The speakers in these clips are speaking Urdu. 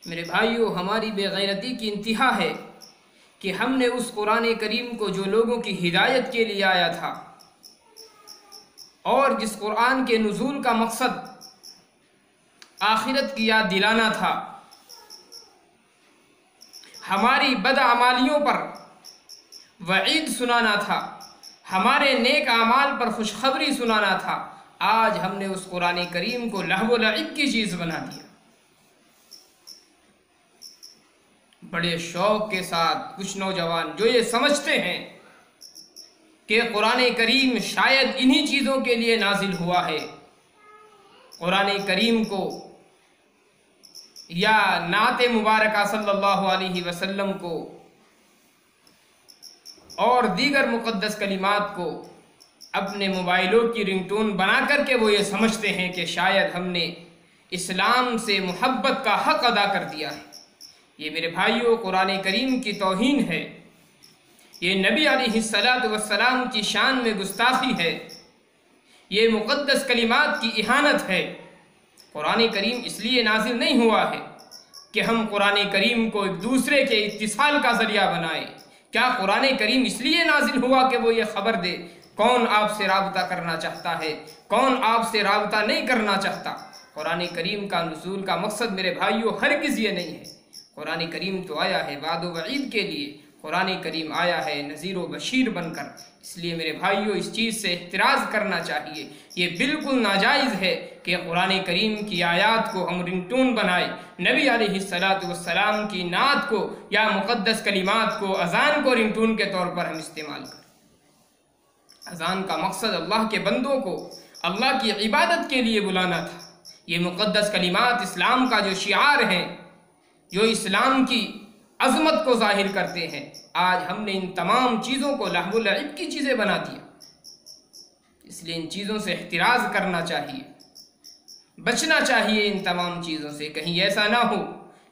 میرے بھائیوں، ہماری بے غیرتی کی انتہا ہے کہ ہم نے اس قرآن کریم کو جو لوگوں کی ہدایت کے لیے آیا تھا اور جس قرآن کے نزول کا مقصد آخرت کی یاد دلانا تھا، ہماری بدعمالیوں پر وعید سنانا تھا، ہمارے نیک اعمال پر خوشخبری سنانا تھا، آج ہم نے اس قرآن کریم کو لہو و لعب کی چیز بنا دیا۔ بڑے شوق کے ساتھ کچھ نوجوان جو یہ سمجھتے ہیں کہ قرآن کریم شاید انہی چیزوں کے لیے نازل ہوا ہے، قرآن کریم کو یا نعت مبارکہ صلی اللہ علیہ وسلم کو اور دیگر مقدس کلمات کو اپنے موبائلوں کی رنگ ٹون بنا کر کے وہ یہ سمجھتے ہیں کہ شاید ہم نے اسلام سے محبت کا حق ادا کر دیا ہے۔ یہ میرے بھائیوں قرآن کریم کی توہین ہے، یہ نبی علیہ السلام کی شان میں گستاخی ہے، یہ مقدس کلمات کی اہانت ہے۔ قرآن کریم اس لیے نازل نہیں ہوا ہے کہ ہم قرآن کریم کو ایک دوسرے کے اتصال کا ذریعہ بنائیں۔ کیا قرآن کریم اس لیے نازل ہوا کہ وہ یہ خبر دے کون آپ سے رابطہ کرنا چاہتا ہے، کون آپ سے رابطہ نہیں کرنا چاہتا؟ قرآن کریم کا نزول کا مقصد میرے بھائیوں ہرگز یہ نہیں ہے۔ قرآن کریم تو آیا ہے وعد و وعید کے لیے، قرآن کریم آیا ہے نذیر و بشیر بن کر۔ اس لیے میرے بھائیوں اس چیز سے احتراز کرنا چاہیے۔ یہ بالکل ناجائز ہے کہ قرآن کریم کی آیات کو ہم رنگ ٹون بنائیں، نبی علیہ السلام کی نعت کو یا مقدس کلمات کو، اذان کو رنگ ٹون کے طور پر ہم استعمال کریں۔ اذان کا مقصد اللہ کے بندوں کو اللہ کی عبادت کے لیے بلانا تھا۔ یہ مقدس کلمات اسلام کا جو شعار ہیں، جو اسلام کی عظمت کو ظاہر کرتے ہیں، آج ہم نے ان تمام چیزوں کو لہو و لعب کی چیزیں بنا دیا۔ اس لیے ان چیزوں سے احتراز کرنا چاہیے، بچنا چاہیے ان تمام چیزوں سے۔ کہیں ایسا نہ ہو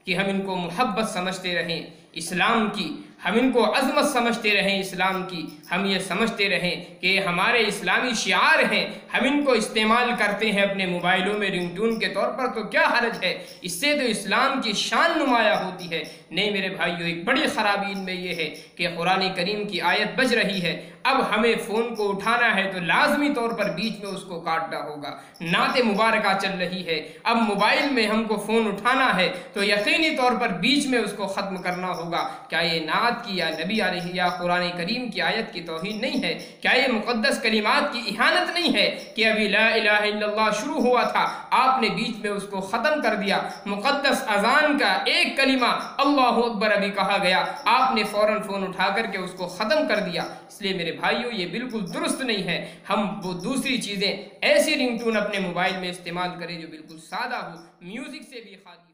کہ ہم ان کو محبت سمجھتے رہیں اسلام کی، ہم ان کو عظمت سمجھتے رہیں اسلام کی، ہم یہ سمجھتے رہیں کہ یہ ہمارے اسلامی شعار ہیں، ہم ان کو استعمال کرتے ہیں اپنے موبائلوں میں رنگ ٹون کے طور پر، تو کیا حرج ہے؟ اس سے تو اسلام کی شان نمایاں ہوتی ہے۔ نہیں میرے بھائیوں، ایک بڑی خرابی ان میں یہ ہے کہ قرآن کریم کی آیت بج رہی ہے، اب ہمیں فون کو اٹھانا ہے تو لازمی طور پر بیچ میں اس کو کاٹنا ہوگا۔ نعت مبارکہ چل رہی ہے، اب موبائل میں ہم کو فون اٹھانا ہے تو یقینی طور پر بیچ میں اس کو ختم کرنا ہوگا۔ کیا یہ نعت کی یا نبی علیہ یا قرآن کریم کی آیت کی توہین نہیں ہے؟ کیا یہ مقدس کلمات کی اہانت نہیں ہے کہ ابھی لا الہ الا اللہ شروع ہوا تھا، آپ نے بیچ میں اس کو ختم کر دیا؟ مقدس اذان کا ایک کلمہ اللہ اکبر ابھی کہا گیا، آپ نے فوراً فون اٹھا کر کے اس کو ختم کر دیا۔ اس لیے میرے بھائیوں یہ بالکل درست نہیں ہے۔ ہم وہ دوسری چیزیں ایسی رنگ ٹون اپنے موبائل میں استعمال کریں جو بالکل سادہ ہو، میوزک سے بھی خالی۔